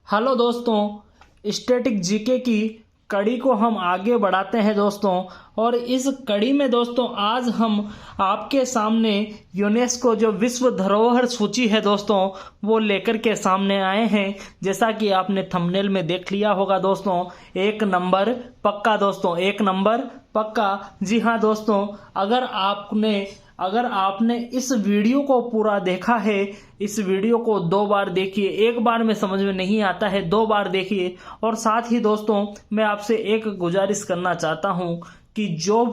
Hello दोस्तों, static GK की कड़ी को हम आगे बढ़ाते हैं दोस्तों। और इस कड़ी में दोस्तों आज हम आपके सामने यूनेस्को जो विश्व धरोहर सूची है दोस्तों वो लेकर के सामने आए हैं। जैसा कि आपने थंबनेल में देख लिया होगा दोस्तों, 1 नंबर पक्का दोस्तों, 1 नंबर पक्का। जी हाँ दोस्तों, अगर आपने इस वीडियो को पूरा देखा है, इस वीडियो को 2 बार देखिए। एक बार में समझ में नहीं आता है, 2 बार देखिए। और साथ ही दोस्तों मैं आपसे एक गुजारिश करना चाहता हूं कि जो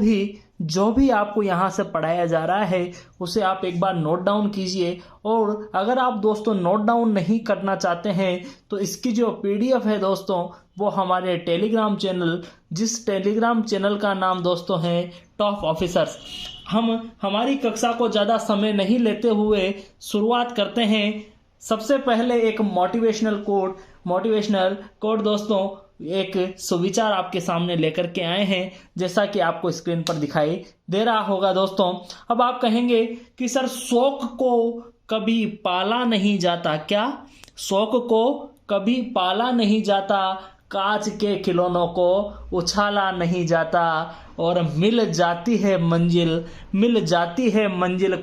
भी आपको यहाँ से पढ़ाया जा रहा है उसे आप एक बार नोट डाउन कीजिए। और अगर आप दोस्तों नोट डाउन नहीं करना चाहते हैं तो इसकी जो पीडीएफ है दोस्तों वो हमारे टेलीग्राम चैनल, जिस टेलीग्राम चैनल का नाम दोस्तों है टॉप ऑफिसर्स, हम हमारी कक्षा को ज़्यादा समय नहीं लेते हुए शुरुआत करते हैं। सबसे पहले एक मोटिवेशनल कोट दोस्तों, एक सुविचार आपके सामने लेकर के आए हैं, जैसा कि आपको स्क्रीन पर दिखाई दे रहा होगा दोस्तों। अब आप कहेंगे कि सर शौक को कभी पाला नहीं जाता क्या? शौक को कभी पाला नहीं जाता, कांच के खिलौनों को उछाला नहीं जाता, और मिल जाती है मंजिल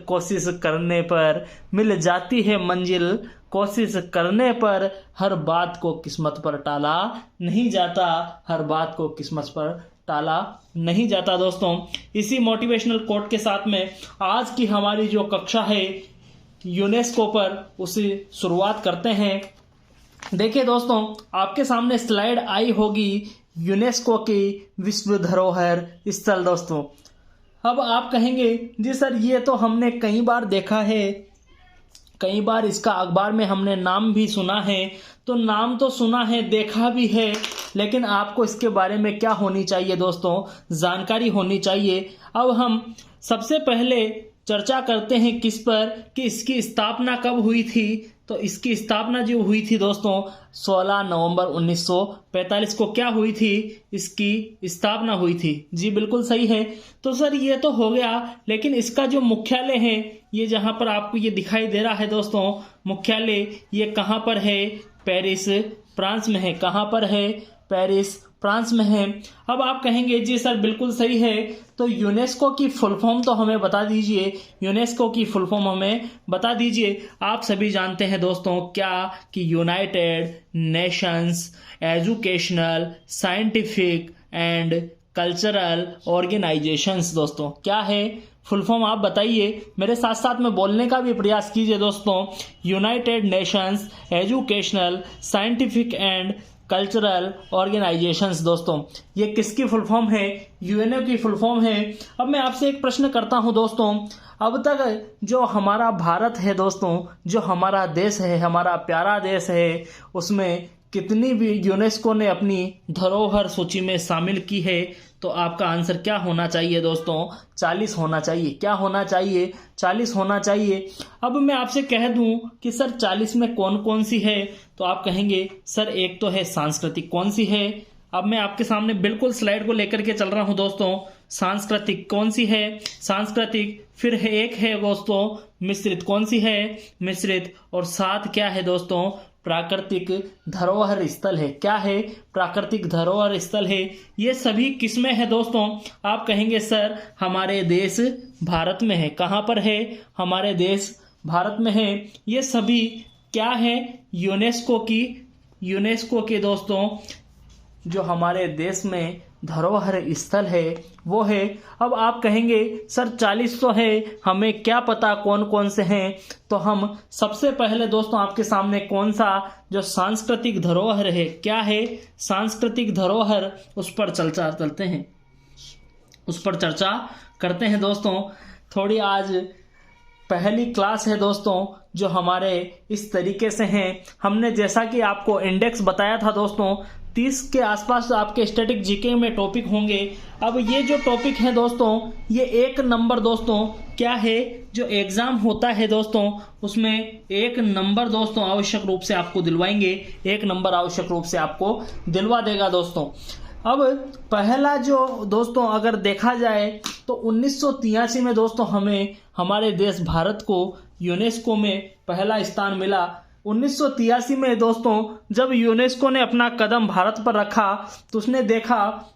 कोशिश करने पर, मिल जाती है मंजिल कोशिश करने पर, हर बात को किस्मत पर टाला नहीं जाता, हर बात को किस्मत पर टाला नहीं जाता दोस्तों। इसी मोटिवेशनल कोट के साथ में आज की हमारी जो कक्षा है यूनेस्को पर, उसे शुरुआत करते हैं। देखिए दोस्तों, आपके सामने स्लाइड आई होगी यूनेस्को की विश्व धरोहर स्थल दोस्तों। अब आप कहेंगे जी सर ये तो हमने कई बार देखा है, कई बार इसका अखबार में हमने नाम भी सुना है। तो नाम तो सुना है, देखा भी है, लेकिन आपको इसके बारे में क्या होनी चाहिए दोस्तों? जानकारी होनी चाहिए। अब हम सबसे पहले चर्चा करते हैं किस पर, कि इसकी स्थापना कब हुई थी। तो इसकी स्थापना जो हुई थी दोस्तों 16 नवंबर 1945 को क्या हुई थी? इसकी स्थापना हुई थी। जी बिल्कुल सही है। तो सर ये तो हो गया, लेकिन इसका जो मुख्यालय है, ये जहां पर आपको ये दिखाई दे रहा है दोस्तों मुख्यालय, ये कहां पर है? पेरिस फ्रांस में है। कहां पर है? पेरिस फ्रांस में है। अब आप कहेंगे जी सर बिल्कुल सही है, तो यूनेस्को की फुल फॉर्म तो हमें बता दीजिए, यूनेस्को की फुल फॉर्म हमें बता दीजिए। आप सभी जानते हैं दोस्तों क्या, कि United Nations educational scientific and cultural organisations दोस्तों क्या है फुल फॉर्म? आप बताइए, मेरे साथ साथ में बोलने का भी प्रयास कीजिए दोस्तों। United Nations educational scientific and cultural organisations दोस्तों, ये किसकी फुल फॉर्म है? यूएनओ की फुल फॉर्म है। अब मैं आपसे एक प्रश्न करता हूं दोस्तों, अब तक जो हमारा भारत है दोस्तों, जो हमारा देश है, हमारा प्यारा देश है, उसमें कितनी भी यूनेस्को ने अपनी धरोहर सूची में शामिल की है? तो आपका आंसर क्या होना चाहिए दोस्तों? 40 होना चाहिए। क्या होना चाहिए? 40 होना चाहिए। अब मैं आपसे कह दूं कि सर 40 में कौन कौन सी है? तो आप कहेंगे सर एक तो है सांस्कृतिक। कौन सी है? अब मैं आपके सामने बिल्कुल स्लाइड को लेकर के चल रहा हूं दोस्तों। सांस्कृतिक कौन सी है? सांस्कृतिक। फिर है एक है दोस्तों मिश्रित। कौन सी है? मिश्रित। और साथ क्या है दोस्तों? प्राकृतिक धरोहर स्थल है। क्या है? प्राकृतिक धरोहर स्थल है। ये सभी किसमें है दोस्तों? आप कहेंगे सर हमारे देश भारत में है। कहां पर है? हमारे देश भारत में है। ये सभी क्या है? यूनेस्को के दोस्तों जो हमारे देश में धरोहर स्थल है वो है। अब आप कहेंगे सर 40 तो है, हमें क्या पता कौन कौन से हैं? तो हम सबसे पहले दोस्तों आपके सामने कौन सा जो सांस्कृतिक धरोहर है, क्या है सांस्कृतिक धरोहर, उस पर चर्चा करते हैं दोस्तों। थोड़ी आज पहली क्लास है दोस्तों जो हमारे इस तरीके से हैं। हमने जैसा कि आपको इंडेक्स बताया था दोस्तों, 30 के आसपास आपके स्टैटिक जीके में टॉपिक होंगे। अब ये जो टॉपिक है दोस्तों, ये 1 नंबर दोस्तों क्या है, जो एग्जाम होता है दोस्तों उसमें 1 नंबर दोस्तों आवश्यक रूप से आपको दिलवाएंगे। 1 नंबर आवश्यक रूप से आपको दिलवा देगा दोस्तों। अब पहला जो दोस्तों अगर देखा जाए तो 1983 में दोस्तों हमें हमारे देश भारत को यूनेस्को में पहला स्थान मिला। 1983 में दोस्तों जब यूनेस्को ने अपना कदम भारत पर रखा तो उसने देखा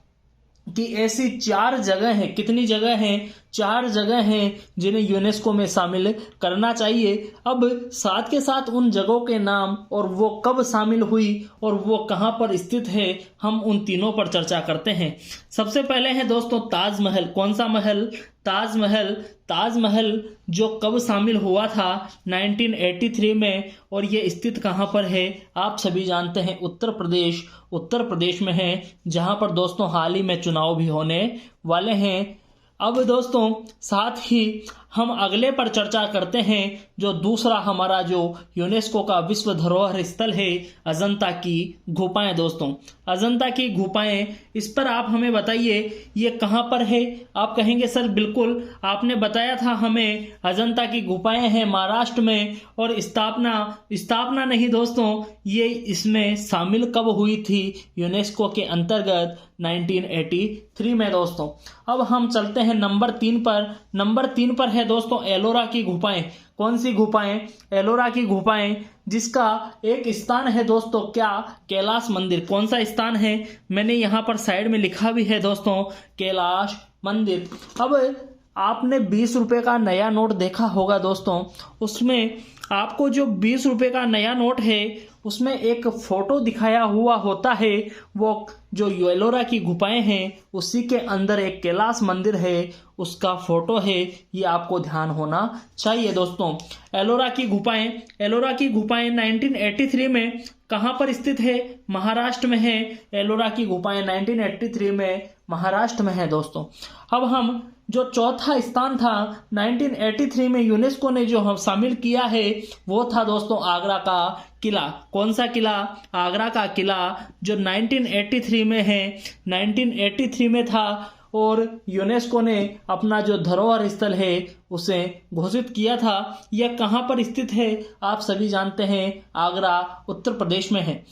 कि ऐसी 4 जगह हैं। कितनी जगह हैं? 4 जगह हैं जिन्हें यूनेस्को में शामिल करना चाहिए। अब साथ के साथ उन जगहों के नाम और वो कब शामिल हुई और वो कहाँ पर स्थित है, हम उन तीनों पर चर्चा करते हैं। सबसे पहले है दोस्तों ताजमहल। कौन सा महल? ताजमहल। ताजमहल जो कब शामिल हुआ था? 1983 में। और ये स्थित कहाँ पर है? आप सभी जानते हैं, उत्तर प्रदेश। उत्तर प्रदेश में है, जहाँ पर दोस्तों हाल ही में चुनाव भी होने वाले हैं। अब दोस्तों साथ ही हम अगले पर चर्चा करते हैं, जो दूसरा हमारा जो यूनेस्को का विश्व धरोहर स्थल है, अजंता की गुफाएं। दोस्तों अजंता की गुफाएं, इस पर आप हमें बताइए ये कहाँ पर है? आप कहेंगे सर बिल्कुल आपने बताया था हमें, अजंता की गुफाएं हैं महाराष्ट्र में। और स्थापना नहीं दोस्तों, ये इसमें शामिल कब हुई थी यूनेस्को के अंतर्गत? 1983 में दोस्तों। अब हम चलते हैं नंबर 3 पर। नंबर 3 पर है दोस्तों एलोरा की गुफाएं। कौन सी गुफाएं? एलोरा की गुफाएं, जिसका एक स्थान है दोस्तों क्या? कैलाश मंदिर। कौन सा स्थान है? मैंने यहाँ पर साइड में लिखा भी है दोस्तों, कैलाश मंदिर। अब आपने 20 रुपए का नया नोट देखा होगा दोस्तों, उसमें आपको जो 20 रुपए का नया नोट है उसमें एक फोटो दिखाया हुआ होता है। वो जो एलोरा की गुफाएं हैं उसी के अंदर एक कैलाश मंदिर है, उसका फोटो है। ये आपको ध्यान होना चाहिए दोस्तों। एलोरा की गुफाएं, एलोरा की गुफाएं 1983 में कहाँ पर स्थित है? महाराष्ट्र में है। एलोरा की गुफाएं 1983 में महाराष्ट्र में है दोस्तों। अब हम जो चौथा स्थान था 1983 में यूनेस्को ने जो हम शामिल किया है, वो था दोस्तों आगरा का किला। कौन सा किला? आगरा का किला, जो 1983 में है। 1983 में था और यूनेस्को ने अपना जो धरोहर स्थल है उसे घोषित किया था। यह कहाँ पर स्थित है? आप सभी जानते हैं, आगरा उत्तर प्रदेश में है।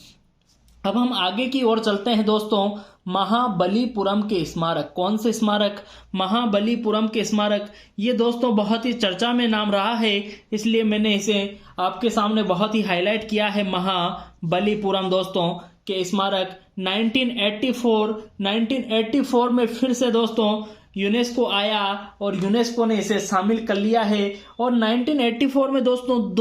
अब हम आगे की ओर चलते हैं दोस्तों, महाबलीपुरम के स्मारक। कौन से स्मारक? महाबलीपुरम के स्मारक। ये दोस्तों बहुत ही चर्चा में नाम रहा है, इसलिए मैंने इसे आपके सामने बहुत ही हाईलाइट किया है। महाबलीपुरम दोस्तों के स्मारक 1984 में फिर से दोस्तों यूनेस्को आया और यूनेस्को ने इसे शामिल कर लिया है। और 1984 में दोस्तों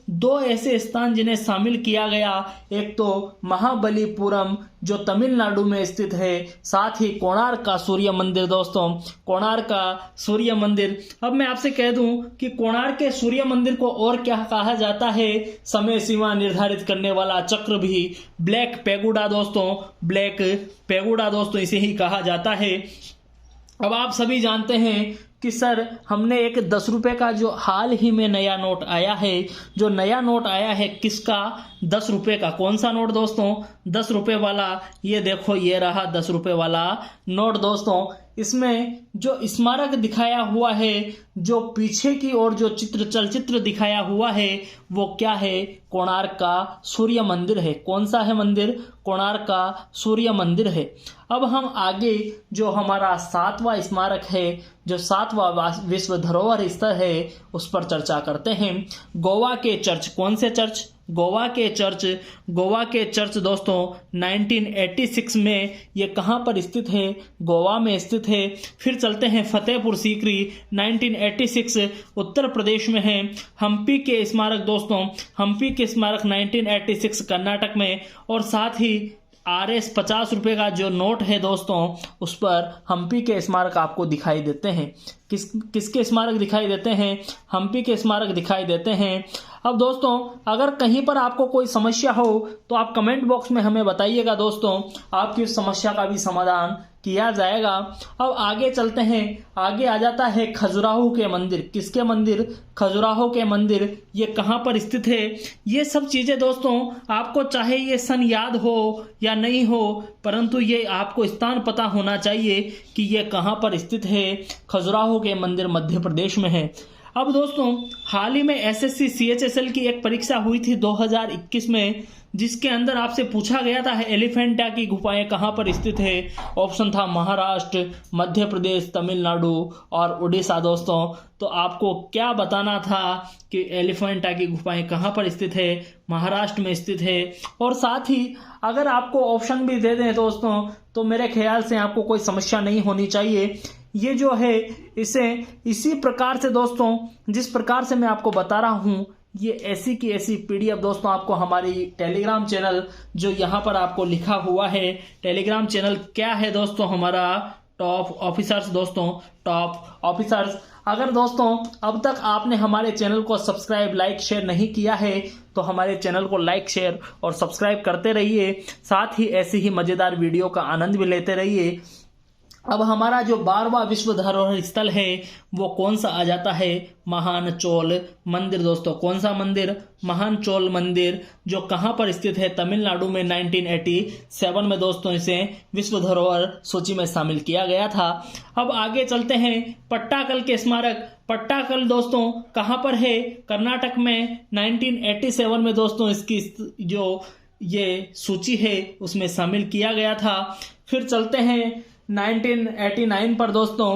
दो ऐसे स्थान जिन्हें शामिल किया गया, एक तो महाबलीपुरम जो तमिलनाडु में स्थित है, साथ ही कोणार्क का सूर्य मंदिर। दोस्तों कोणार्क का सूर्य मंदिर। अब मैं आपसे कह दूं कि कोणार्क के सूर्य मंदिर को और क्या कहा जाता है? समय सीमा निर्धारित करने वाला चक्र भी, ब्लैक पेगोडा दोस्तों, ब्लैक पेगोडा दोस्तों इसे ही कहा जाता है। अब आप सभी जानते हैं कि सर हमने एक 10 रुपए का जो हाल ही में नया नोट आया है, जो नया नोट आया है किसका? 10 रुपए का। कौन सा नोट दोस्तों? 10 रुपए वाला। ये देखो, ये रहा 10 रुपए वाला नोट दोस्तों। इसमें जो स्मारक दिखाया हुआ है, जो पीछे की ओर जो चलचित्र दिखाया हुआ है, वो क्या है? कोणार्क का सूर्य मंदिर है। कौन सा है मंदिर? कोणार्क का सूर्य मंदिर है। अब हम आगे जो हमारा 7वां स्मारक है, जो 7वां विश्व धरोहर स्थल है, उस पर चर्चा करते हैं। गोवा के चर्च। कौन से चर्च? गोवा के चर्च। गोवा के चर्च दोस्तों 1986 में ये कहाँ पर स्थित है? गोवा में स्थित है। फिर चलते हैं फतेहपुर सीकरी, 1986 उत्तर प्रदेश में है। हम्पी के स्मारक दोस्तों, हम्पी के स्मारक 1986 कर्नाटक में। और साथ ही RS 50 रुपए का जो नोट है दोस्तों, उस पर हम्पी के स्मारक आपको दिखाई देते हैं। किसके स्मारक दिखाई देते हैं? हम्पी के स्मारक दिखाई देते हैं। अब दोस्तों अगर कहीं पर आपको कोई समस्या हो तो आप कमेंट बॉक्स में हमें बताइएगा दोस्तों, आपकी उस समस्या का भी समाधान किया जाएगा। अब आगे चलते हैं। आगे आ जाता है खजुराहो के मंदिर। किसके मंदिर? खजुराहो के मंदिर। ये कहाँ पर स्थित है? ये सब चीजें दोस्तों आपको चाहे ये सन याद हो या नहीं हो, परंतु ये आपको स्थान पता होना चाहिए कि ये कहाँ पर स्थित है। खजुराहो के मंदिर मध्य प्रदेश में है। अब दोस्तों हाल ही में एसएससी सीएचएसएल की एक परीक्षा हुई थी 2021 में, जिसके अंदर आपसे पूछा गया था एलिफेंटा की गुफाएं कहाँ पर स्थित है। ऑप्शन था महाराष्ट्र, मध्य प्रदेश, तमिलनाडु और उड़ीसा। दोस्तों तो आपको क्या बताना था कि एलिफेंटा की गुफाएं कहाँ पर स्थित है, महाराष्ट्र में स्थित है। और साथ ही अगर आपको ऑप्शन भी दे दें दोस्तों तो मेरे ख्याल से आपको कोई समस्या नहीं होनी चाहिए। ये जो है इसे इसी प्रकार से दोस्तों जिस प्रकार से मैं आपको बता रहा हूं, ये ऐसी की ऐसी पीडीएफ दोस्तों आपको हमारी टेलीग्राम चैनल जो यहाँ पर आपको लिखा हुआ है, टेलीग्राम चैनल क्या है दोस्तों हमारा, टॉप ऑफिसर्स। दोस्तों टॉप ऑफिसर्स, अगर दोस्तों अब तक आपने हमारे चैनल को सब्सक्राइब, लाइक, शेयर नहीं किया है तो हमारे चैनल को लाइक, शेयर और सब्सक्राइब करते रहिए। साथ ही ऐसी ही मजेदार वीडियो का आनंद भी लेते रहिए। अब हमारा जो 12वां विश्व धरोहर स्थल है वो कौन सा आ जाता है, महान चोल मंदिर। दोस्तों कौन सा मंदिर, महान चोल मंदिर, जो कहां पर स्थित है, तमिलनाडु में 1987 में दोस्तों इसे विश्व धरोहर सूची में शामिल किया गया था। अब आगे चलते हैं, पट्टाकल के स्मारक। पट्टाकल दोस्तों कहां पर है, कर्नाटक में 1987 में दोस्तों इसकी जो ये सूची है उसमें शामिल किया गया था। फिर चलते हैं 1989 पर दोस्तों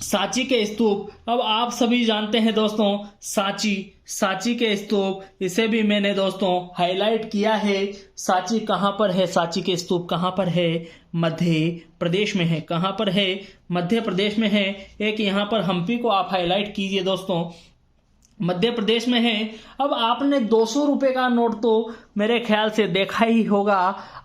सांची के स्तूप। अब आप सभी जानते हैं दोस्तों सांची के स्तूप, इसे भी मैंने दोस्तों हाईलाइट किया है। सांची कहां पर है, सांची के स्तूप कहां पर है, मध्य प्रदेश में है। कहां पर है, मध्य प्रदेश में है। एक यहां पर हम्पी को आप हाईलाइट कीजिए दोस्तों, मध्य प्रदेश में है। अब आपने 200 रुपए का नोट तो मेरे ख्याल से देखा ही होगा,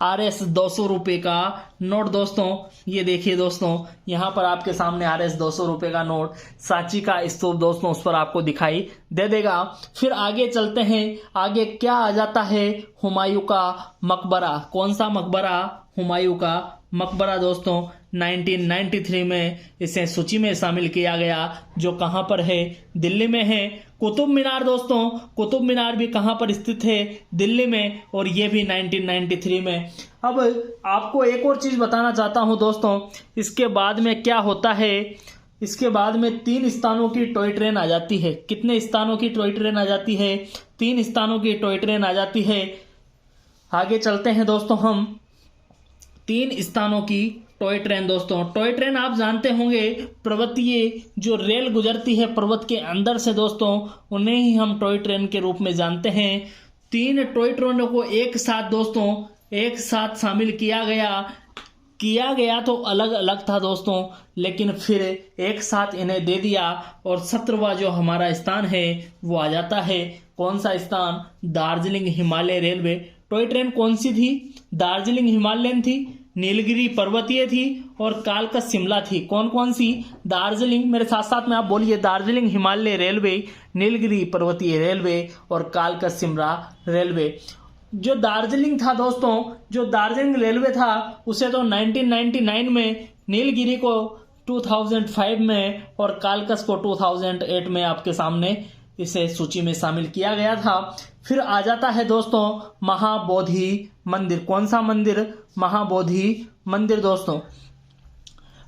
आरएस 200 रुपए का नोट। दोस्तों ये देखिए दोस्तों, यहाँ पर आपके सामने आरएस 200 रुपए का नोट, सांची का स्तूप दोस्तों उस पर आपको दिखाई दे देगा। फिर आगे चलते हैं, आगे क्या आ जाता है, हुमायूं का मकबरा। कौन सा मकबरा, हुमायूं का मकबरा। दोस्तों 1993 में इसे सूची में शामिल किया गया, जो कहां पर है, दिल्ली में है। कुतुब मीनार दोस्तों, कुतुब मीनार भी कहां पर स्थित है, दिल्ली में, और ये भी 1993 में। अब आपको एक और चीज बताना चाहता हूं दोस्तों, इसके बाद में क्या होता है, इसके बाद में 3 स्थानों की टॉय ट्रेन आ जाती है। कितने स्थानों की टॉय ट्रेन आ जाती है, 3 स्थानों की टॉय ट्रेन आ जाती है। आगे चलते हैं दोस्तों हम, 3 स्थानों की टॉय ट्रेन। दोस्तों टॉय ट्रेन आप जानते होंगे, पर्वतीय जो रेल गुजरती है पर्वत के अंदर से दोस्तों, उन्हें ही हम टॉय ट्रेन के रूप में जानते हैं। 3 टॉय ट्रेनों को एक साथ दोस्तों एक साथ शामिल किया गया तो अलग अलग था दोस्तों, लेकिन फिर एक साथ इन्हें दे दिया और 17वां जो हमारा स्थान है वो आ जाता है। कौन सा स्थान, Darjeeling Himalaya railway. Toy train कौन सी थी, दार्जिलिंग हिमालयन थी, नीलगिरी पर्वतीय थी और कालका शिमला थी। कौन कौन सी, दार्जिलिंग, मेरे साथ साथ में आप बोलिए, दार्जिलिंग हिमालय रेलवे, नीलगिरी पर्वतीय रेलवे और कालका शिमला रेलवे। जो दार्जिलिंग था दोस्तों, जो दार्जिलिंग रेलवे था उसे तो 1999 में, नीलगिरी को 2005 में और कालकस को 2008 में आपके सामने इसे सूची में शामिल किया गया था। फिर आ जाता है दोस्तों महाबोधि मंदिर। कौन सा मंदिर, महाबोधि मंदिर। दोस्तों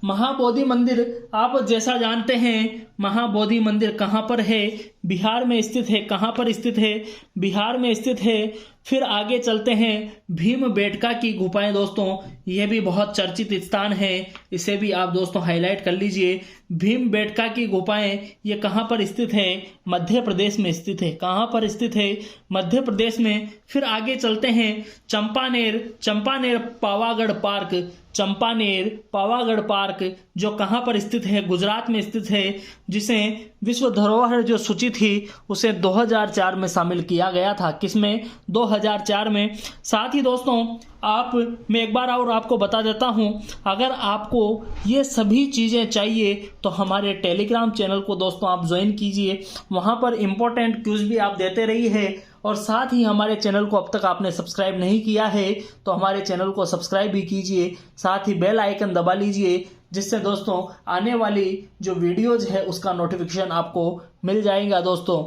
महाबोधि मंदिर आप जैसा जानते हैं, महाबोधि मंदिर कहाँ पर है, बिहार में स्थित है। कहाँ पर स्थित है, बिहार में स्थित है। फिर आगे चलते हैं, भीमबेटका की गुफाएं। दोस्तों यह भी बहुत चर्चित स्थान है, इसे भी आप दोस्तों हाईलाइट कर लीजिए। भीमबेटका की गुफाएं ये कहाँ पर स्थित है, मध्य प्रदेश में स्थित है। कहाँ पर स्थित है, मध्य प्रदेश में। फिर आगे चलते हैं, चंपानेर पावागढ़ पार्क, चंपानेर पावागढ़ पार्क जो कहाँ पर स्थित है, गुजरात में स्थित है, जिसे विश्व धरोहर जो सूची थी उसे 2004 में शामिल किया गया था। किसमें, 2004 में। साथ ही दोस्तों मैं एक बार और आपको बता देता हूं, अगर आपको ये सभी चीजें चाहिए तो हमारे टेलीग्राम चैनल को दोस्तों आप ज्वाइन कीजिए, वहां पर इंपॉर्टेंट क्यूज भी आप देते रहिए। और साथ ही हमारे चैनल को अब तक आपने सब्सक्राइब नहीं किया है तो हमारे चैनल को सब्सक्राइब भी कीजिए, साथ ही बेल आइकन दबा लीजिए, जिससे दोस्तों आने वाली जो वीडियोज है उसका नोटिफिकेशन आपको मिल जाएगा। दोस्तों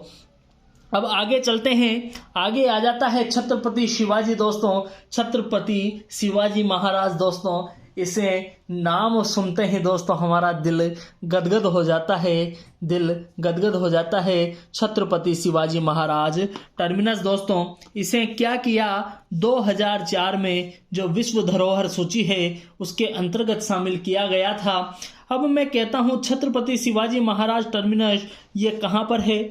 अब आगे चलते हैं, आगे आ जाता है छत्रपति शिवाजी। दोस्तों छत्रपति शिवाजी महाराज दोस्तों इसे नाम सुनते ही दोस्तों हमारा दिल गदगद हो जाता है, दिल गदगद हो जाता है। छत्रपति शिवाजी महाराज टर्मिनस दोस्तों, इसे क्या किया 2004 में जो विश्व धरोहर सूची है उसके अंतर्गत शामिल किया गया था। अब मैं कहता हूँ छत्रपति शिवाजी महाराज टर्मिनस ये कहाँ पर है?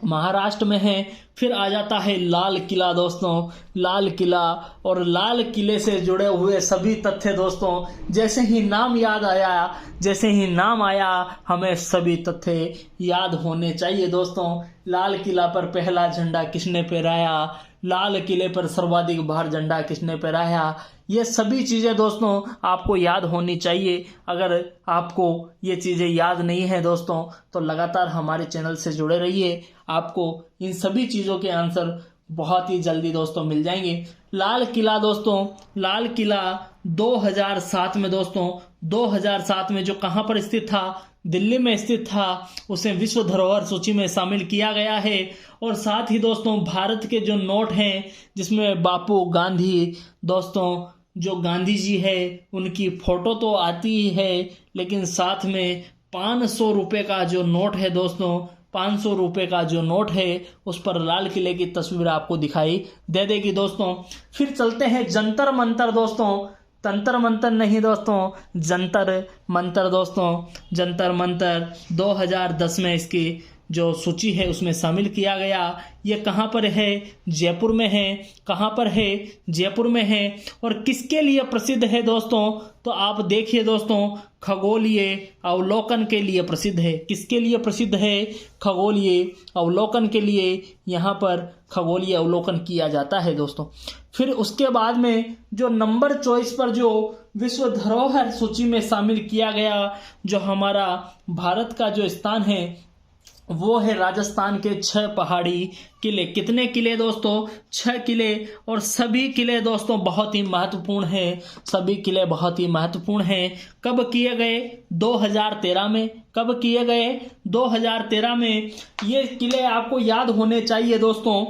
महाराष्ट्र में है। फिर आ जाता है लाल किला दोस्तों, लाल किला और लाल किले से जुड़े हुए सभी तथ्य दोस्तों, जैसे ही नाम याद आया, जैसे ही नाम आया हमें सभी तथ्य याद होने चाहिए दोस्तों। लाल किला पर पहला झंडा किसने फहराया, लाल किले पर सर्वाधिक बार झंडा किसने फहराया, ये सभी चीज़ें दोस्तों आपको याद होनी चाहिए। अगर आपको ये चीज़ें याद नहीं है दोस्तों तो लगातार हमारे चैनल से जुड़े रहिए, आपको इन सभी चीज़ों के आंसर बहुत ही जल्दी दोस्तों मिल जाएंगे। लाल किला दोस्तों, लाल किला 2007 में दोस्तों, 2007 में जो कहाँ पर स्थित था, दिल्ली में स्थित था, उसे विश्व धरोहर सूची में शामिल किया गया है। और साथ ही दोस्तों भारत के जो नोट हैं जिसमें बापू गांधी दोस्तों, जो गांधी जी है उनकी फोटो तो आती ही है, लेकिन साथ में 500 रुपये का जो नोट है दोस्तों, 500 रुपये का जो नोट है उस पर लाल किले की तस्वीर आपको दिखाई दे देगी दोस्तों। फिर चलते हैं जंतर मंतर दोस्तों, तंत्र मंत्र नहीं दोस्तों, जंतर मंतर दोस्तों। जंतर मंतर 2010 में इसकी जो सूची है उसमें शामिल किया गया। ये कहाँ पर है? जयपुर में है। कहाँ पर है? जयपुर में है। और किसके लिए प्रसिद्ध है दोस्तों? तो आप देखिए दोस्तों, खगोलीय अवलोकन के लिए प्रसिद्ध है। किसके लिए प्रसिद्ध है? खगोलीय अवलोकन के लिए यहाँ पर खगोलीय अवलोकन किया जाता है दोस्तों। फिर उसके बाद में जो नंबर चॉइस पर जो विश्व धरोहर सूची में शामिल किया गया, जो हमारा भारत का जो स्थान है वो है राजस्थान के 6 पहाड़ी किले। कितने किले दोस्तों? 6 किले। और सभी किले दोस्तों बहुत ही महत्वपूर्ण हैं, सभी किले बहुत ही महत्वपूर्ण हैं। कब किए गए? 2013 में। कब किए गए? 2013 में। ये किले आपको याद होने चाहिए दोस्तों।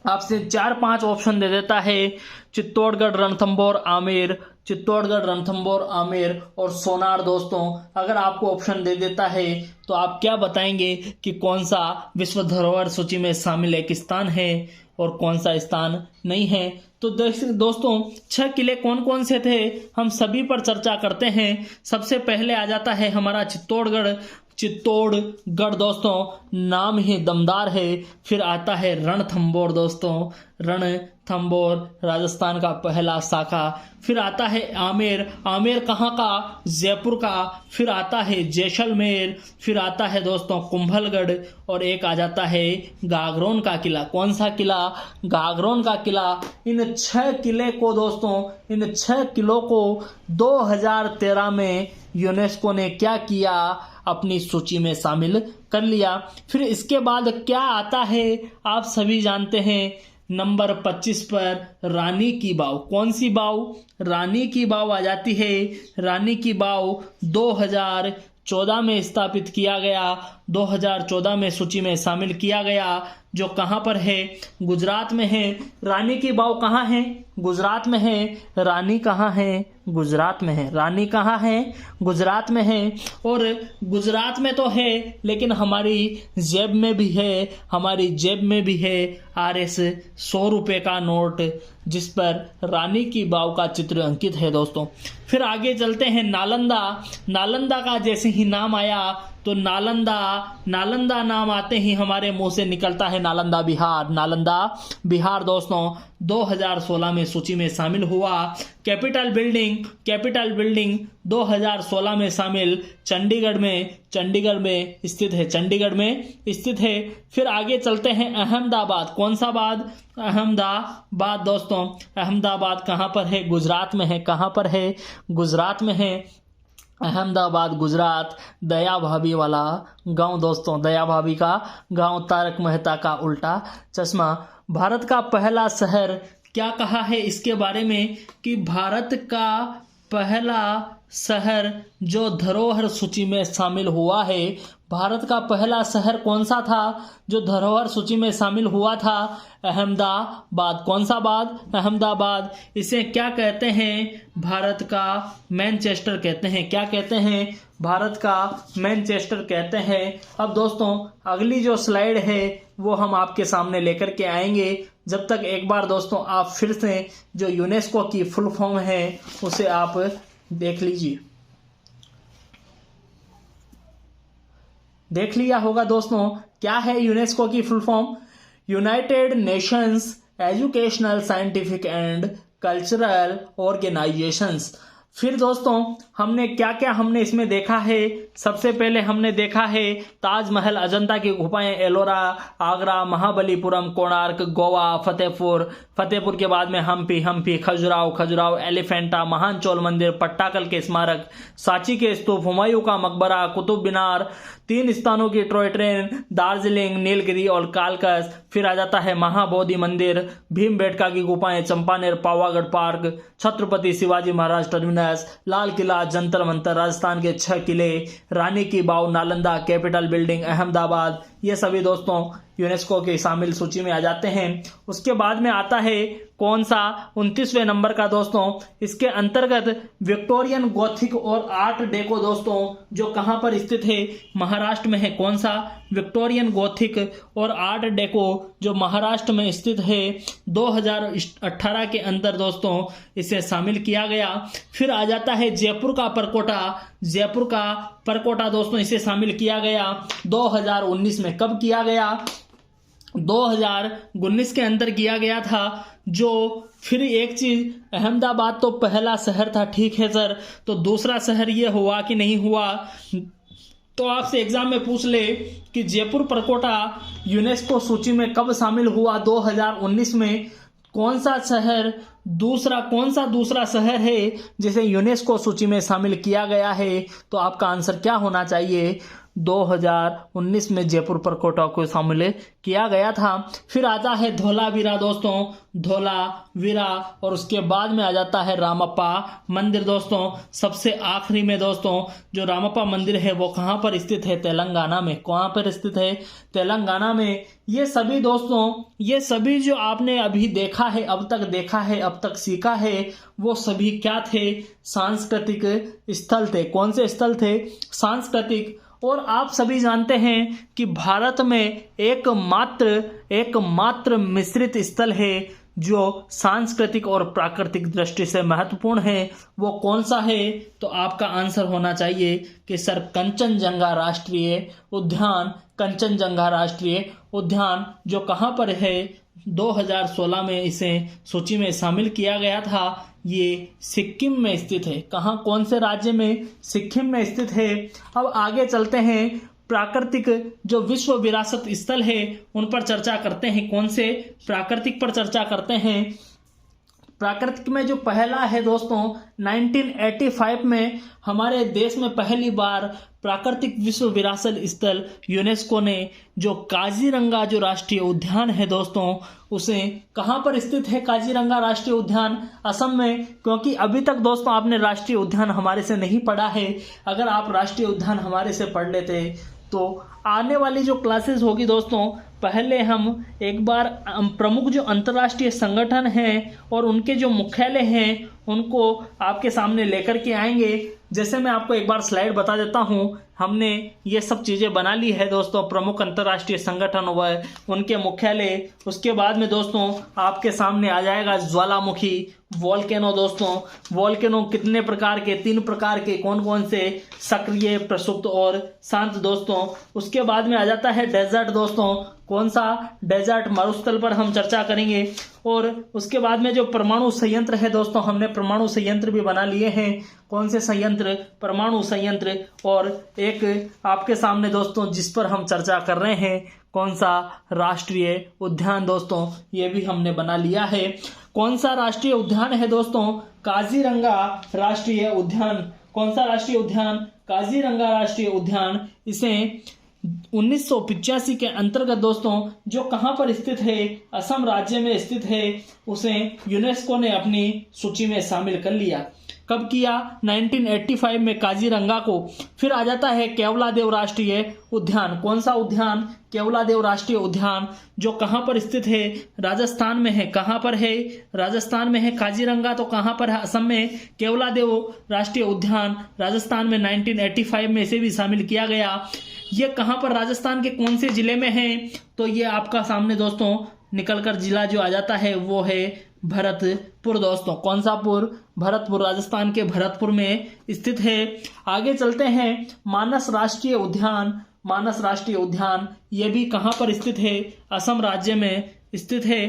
आपसे 4-5 ऑप्शन दे देता है, चित्तौड़गढ़, रणथंभौर, आमेर, चित्तौड़गढ़, रणथंभौर, आमेर और सोनार दोस्तों। अगर आपको ऑप्शन दे देता है तो आप क्या बताएंगे कि कौन सा विश्व धरोहर सूची में शामिल एक स्थान है और कौन सा स्थान नहीं है? तो दोस्तों 6 किले कौन कौन से थे हम सभी पर चर्चा करते हैं। सबसे पहले आ जाता है हमारा चित्तौड़गढ़। चित्तौड़गढ़ दोस्तों नाम ही दमदार है। फिर आता है रणथंभौर दोस्तों, रणथंभौर राजस्थान का पहला शाखा। फिर आता है आमेर। आमेर कहाँ का? जयपुर का। फिर आता है जैसलमेर। फिर आता है दोस्तों कुंभलगढ़। और एक आ जाता है गागरोन का किला। कौन सा किला? गागरोन का किला। इन 6 किले को दोस्तों, इन 6 किलों को 2013 में यूनेस्को ने क्या किया? अपनी सूची में शामिल कर लिया। फिर इसके बाद क्या आता है आप सभी जानते हैं, नंबर 25 पर रानी की वाव। कौन सी वाव? रानी की वाव आ जाती है। रानी की वाव 2014 में स्थापित किया गया, 2014 में सूची में शामिल किया गया। जो कहाँ पर है? गुजरात में है। रानी की वाव कहाँ है? गुजरात में है। रानी कहाँ है? गुजरात में है। रानी कहाँ है? गुजरात में है। और गुजरात में तो है लेकिन हमारी जेब में भी है, हमारी जेब में भी है RS 100 रुपये का नोट जिस पर रानी की वाव का चित्र अंकित है दोस्तों। फिर आगे चलते हैं नालंदा। नालंदा का जैसे ही नाम आया तो नालंदा नाम आते ही हमारे मुंह से निकलता है नालंदा बिहार। नालंदा बिहार दोस्तों 2016 में सूची में शामिल हुआ। कैपिटल बिल्डिंग 2016 में शामिल चंडीगढ़ में स्थित है, चंडीगढ़ में स्थित है। फिर आगे चलते हैं अहमदाबाद। कौन सा बाद? अहमदाबाद दोस्तों। अहमदाबाद कहाँ पर है? गुजरात में है। कहाँ पर है? गुजरात में है। अहमदाबाद गुजरात। दया भाभी वाला गांव दोस्तों, दया भाभी का गांव, तारक मेहता का उल्टा चश्मा। भारत का पहला शहर क्या कहा है इसके बारे में कि भारत का पहला शहर जो धरोहर सूची में शामिल हुआ है? भारत का पहला शहर कौन सा था जो धरोहर सूची में शामिल हुआ था? अहमदाबाद। कौन सा बाद? अहमदाबाद। इसे क्या कहते हैं? भारत का मैनचेस्टर कहते हैं। क्या कहते हैं? भारत का मैनचेस्टर कहते हैं। अब दोस्तों अगली जो स्लाइड है वो हम आपके सामने लेकर के आएंगे। जब तक एक बार दोस्तों आप फिर से जो यूनेस्को की फुल फॉर्म है उसे आप देख लीजिए। देख लिया होगा दोस्तों, क्या है यूनेस्को की full form? United Nations educational, scientific and cultural organisations. फिर दोस्तों हमने क्या क्या हमने इसमें देखा है? सबसे पहले हमने देखा है ताजमहल, अजंता की गुफाएं, एलोरा, आगरा, महाबलीपुरम, कोणार्क, गोवा, फतेहपुर के बाद में हम्पी, खजुराहो, एलिफेंटा, महान चोल मंदिर, पट्टाकल के स्मारक, सांची के स्तूप, हुमायूं का मकबरा, कुतुब मीनार, 3 स्थानों की टॉय ट्रेन, दार्जिलिंग, नीलगिरी और कालकस। फिर आ जाता है महाबोधि मंदिर, भीमबेटका की गुफाएं, चंपानेर, पावागढ़ पार्क, छत्रपति शिवाजी महाराज टर्मिनस, लाल किला, जंतर मंतर, राजस्थान के 6 किले, रानी की बाव, नालंदा, कैपिटल बिल्डिंग, अहमदाबाद, ये सभी दोस्तों यूनेस्को की शामिल सूची में आ जाते हैं। उसके बाद में आता है कौन सा? 29वें नंबर का दोस्तों, इसके अंतर्गत विक्टोरियन गॉथिक और आर्ट डेको दोस्तों जो कहां पर स्थित है? महाराष्ट्र में है। कौन सा? विक्टोरियन गॉथिक और आर्ट डेको जो महाराष्ट्र में स्थित है। 2018 के अंदर दोस्तों इसे शामिल किया गया। फिर आ जाता है जयपुर का परकोटा दोस्तों, इसे शामिल किया गया 2019 में। कब किया गया? 2019 के अंदर किया गया था। जो फिर एक चीज, अहमदाबाद तो पहला शहर था, ठीक है सर, तो दूसरा शहर ये हुआ कि नहीं हुआ? तो आपसे एग्जाम में पूछ ले कि जयपुर परकोटा यूनेस्को सूची में कब शामिल हुआ? 2019 में। कौन सा दूसरा शहर है जिसे यूनेस्को सूची में शामिल किया गया है? तो आपका आंसर क्या होना चाहिए? 2019 में जयपुर परकोटा को शामिल किया गया था। फिर आता है धोलावीरा दोस्तों, धोलावीरा, और उसके बाद में आ जाता है रामप्पा मंदिर दोस्तों। सबसे आखिरी में दोस्तों जो रामप्पा मंदिर है वो कहां पर स्थित है? तेलंगाना में। कहां पर स्थित है? तेलंगाना में। ये सभी दोस्तों, ये सभी जो आपने अभी देखा है, अब तक सीखा है, वो सभी क्या थे? सांस्कृतिक स्थल थे। कौन से स्थल थे? सांस्कृतिक। और आप सभी जानते हैं कि भारत में एकमात्र मिश्रित स्थल है जो सांस्कृतिक और प्राकृतिक दृष्टि से महत्वपूर्ण है। वो कौन सा है? तो आपका आंसर होना चाहिए कि सर कंचनजंगा राष्ट्रीय उद्यान जो कहां पर है? 2016 में इसे सूची में शामिल किया गया था। ये सिक्किम में स्थित है। कहां? कौन से राज्य में? सिक्किम में स्थित है। अब आगे चलते हैं, प्राकृतिक जो विश्व विरासत स्थल है उन पर चर्चा करते हैं। कौन से? प्राकृतिक पर चर्चा करते हैं। प्राकृतिक में जो पहला है दोस्तों, 1985 में हमारे देश में पहली बार प्राकृतिक विश्व विरासत स्थल यूनेस्को ने जो काजीरंगा जो राष्ट्रीय उद्यान है दोस्तों, उसे कहां पर स्थित है? काजीरंगा राष्ट्रीय उद्यान असम में। क्योंकि अभी तक दोस्तों आपने राष्ट्रीय उद्यान हमारे से नहीं पढ़ा है। अगर आप राष्ट्रीय उद्यान हमारे से पढ़ लेते तो आने वाली जो क्लासेस होगी दोस्तों, पहले हम एक बार प्रमुख जो अंतर्राष्ट्रीय संगठन हैं और उनके जो मुख्यालय हैं उनको आपके सामने लेकर के आएंगे। जैसे मैं आपको एक बार स्लाइड बता देता हूं, हमने ये सब चीज़ें बना ली है दोस्तों, प्रमुख अंतर्राष्ट्रीय संगठन व उनके मुख्यालय। उसके बाद में दोस्तों आपके सामने आ जाएगा ज्वालामुखी, वॉल्केनो दोस्तों। वॉल्केनो कितने प्रकार के? 3 प्रकार के। कौन कौन से? सक्रिय, प्रसुप्त और शांत दोस्तों। उसके बाद में आ जाता है डेजर्ट दोस्तों। कौन सा? डेजर्ट, मरुस्थल पर हम चर्चा करेंगे। और उसके बाद में जो परमाणु संयंत्र है दोस्तों, हमने परमाणु संयंत्र भी बना लिए हैं। कौन से संयंत्र? परमाणु संयंत्र। और एक आपके सामने दोस्तों जिस पर हम चर्चा कर रहे हैं, कौन सा? राष्ट्रीय उद्यान दोस्तों, ये भी हमने बना लिया है। कौन सा राष्ट्रीय उद्यान है दोस्तों? काजीरंगा राष्ट्रीय उद्यान। कौन सा राष्ट्रीय उद्यान? काजीरंगा राष्ट्रीय उद्यान। इसे 1985 के अंतर्गत दोस्तों जो कहाँ पर स्थित है, असम राज्य में स्थित है, उसे यूनेस्को ने अपनी सूची में शामिल कर लिया। कब किया? 1985 में काजीरंगा को। फिर आ जाता है केवलादेव राष्ट्रीय उद्यान। कौन सा उद्यान? केवलादेव राष्ट्रीय उद्यान, जो कहाँ पर स्थित है? राजस्थान में है। कहाँ पर है? राजस्थान में है। काजीरंगा तो कहाँ पर है? असम में। केवलादेव राष्ट्रीय उद्यान राजस्थान में 1985 में इसे भी शामिल किया गया। ये कहाँ पर, राजस्थान के कौन से जिले में है? तो ये आपका सामने दोस्तों निकलकर जिला जो आ जाता है वो है भरतपुर दोस्तों। कौन सा पुर? भरतपुर, राजस्थान के भरतपुर में स्थित है। आगे चलते हैं, मानस राष्ट्रीय उद्यान। मानस राष्ट्रीय उद्यान ये भी कहाँ पर स्थित है? असम राज्य में स्थित है।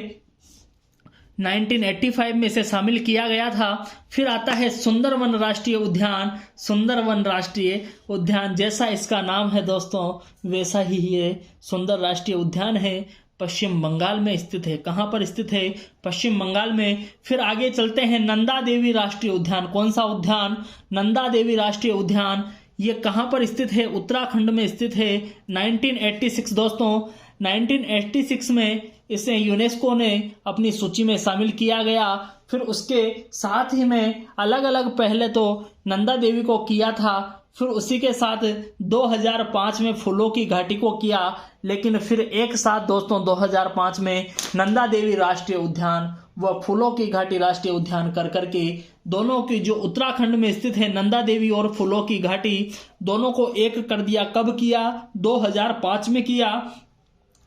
1985 में इसे शामिल किया गया था। फिर आता है सुंदरवन राष्ट्रीय उद्यान। सुंदरवन राष्ट्रीय उद्यान, जैसा इसका नाम है दोस्तों वैसा ही ये सुंदर राष्ट्रीय उद्यान है, पश्चिम बंगाल में स्थित है। कहाँ पर स्थित है? पश्चिम बंगाल में। फिर आगे चलते हैं, नंदा देवी राष्ट्रीय उद्यान। कौन सा उद्यान? नंदा देवी राष्ट्रीय उद्यान ये कहाँ पर स्थित है? उत्तराखंड में स्थित है। 1986 दोस्तों 1986 में इसे यूनेस्को ने अपनी सूची में शामिल किया गया। फिर उसके साथ ही में अलग अलग, पहले तो नंदा देवी को किया था, फिर उसी के साथ 2005 में फूलों की घाटी को किया, लेकिन फिर एक साथ दोस्तों 2005 में नंदा देवी राष्ट्रीय उद्यान व फूलों की घाटी राष्ट्रीय उद्यान कर करके दोनों की, जो उत्तराखंड में स्थित है नंदा देवी और फूलों की घाटी, दोनों को एक कर दिया। कब किया? 2005 में किया।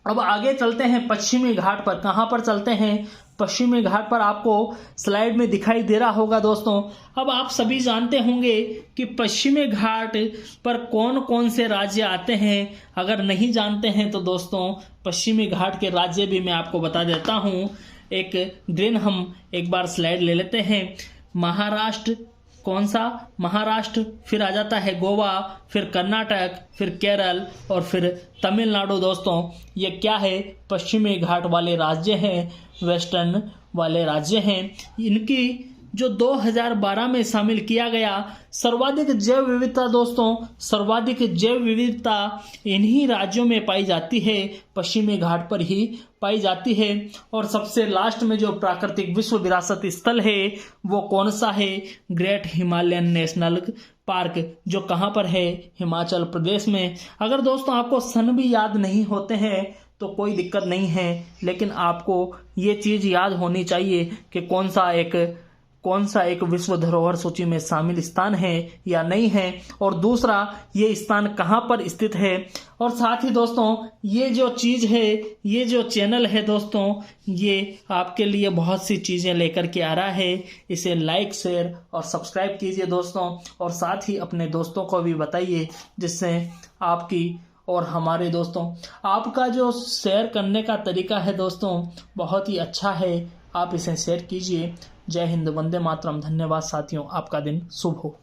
अब आगे चलते हैं पश्चिमी घाट पर। कहाँ पर चलते हैं? पश्चिमी घाट पर। आपको स्लाइड में दिखाई दे रहा होगा दोस्तों। अब आप सभी जानते होंगे कि पश्चिमी घाट पर कौन कौन से राज्य आते हैं। अगर नहीं जानते हैं तो दोस्तों पश्चिमी घाट के राज्य भी मैं आपको बता देता हूँ। एक दिन हम एक बार स्लाइड ले लेते हैं। महाराष्ट्र, कौन सा? महाराष्ट्र। फिर आ जाता है गोवा, फिर कर्नाटक, फिर केरल और फिर तमिलनाडु दोस्तों। ये क्या है? पश्चिमी घाट वाले राज्य हैं, वेस्टर्न वाले राज्य हैं। इनकी जो 2012 में शामिल किया गया। सर्वाधिक जैव विविधता दोस्तों, सर्वाधिक जैव विविधता इन्हीं राज्यों में पाई जाती है, पश्चिमी घाट पर ही पाई जाती है। और सबसे लास्ट में जो प्राकृतिक विश्व विरासत स्थल है वो कौन सा है? ग्रेट हिमालयन नेशनल पार्क, जो कहाँ पर है? हिमाचल प्रदेश में। अगर दोस्तों आपको सन भी याद नहीं होते हैं तो कोई दिक्कत नहीं है, लेकिन आपको ये चीज़ याद होनी चाहिए कि कौन सा एक विश्व धरोहर सूची में शामिल स्थान है या नहीं है, और दूसरा ये स्थान कहाँ पर स्थित है। और साथ ही दोस्तों ये जो चीज़ है, ये जो चैनल है दोस्तों, ये आपके लिए बहुत सी चीज़ें लेकर के आ रहा है। इसे लाइक, शेयर और सब्सक्राइब कीजिए दोस्तों, और साथ ही अपने दोस्तों को भी बताइए, जिससे आपकी और हमारे दोस्तों, आपका जो शेयर करने का तरीका है दोस्तों बहुत ही अच्छा है। आप इसे शेयर कीजिए। जय हिंद, वंदे मातरम। धन्यवाद साथियों, आपका दिन शुभ हो।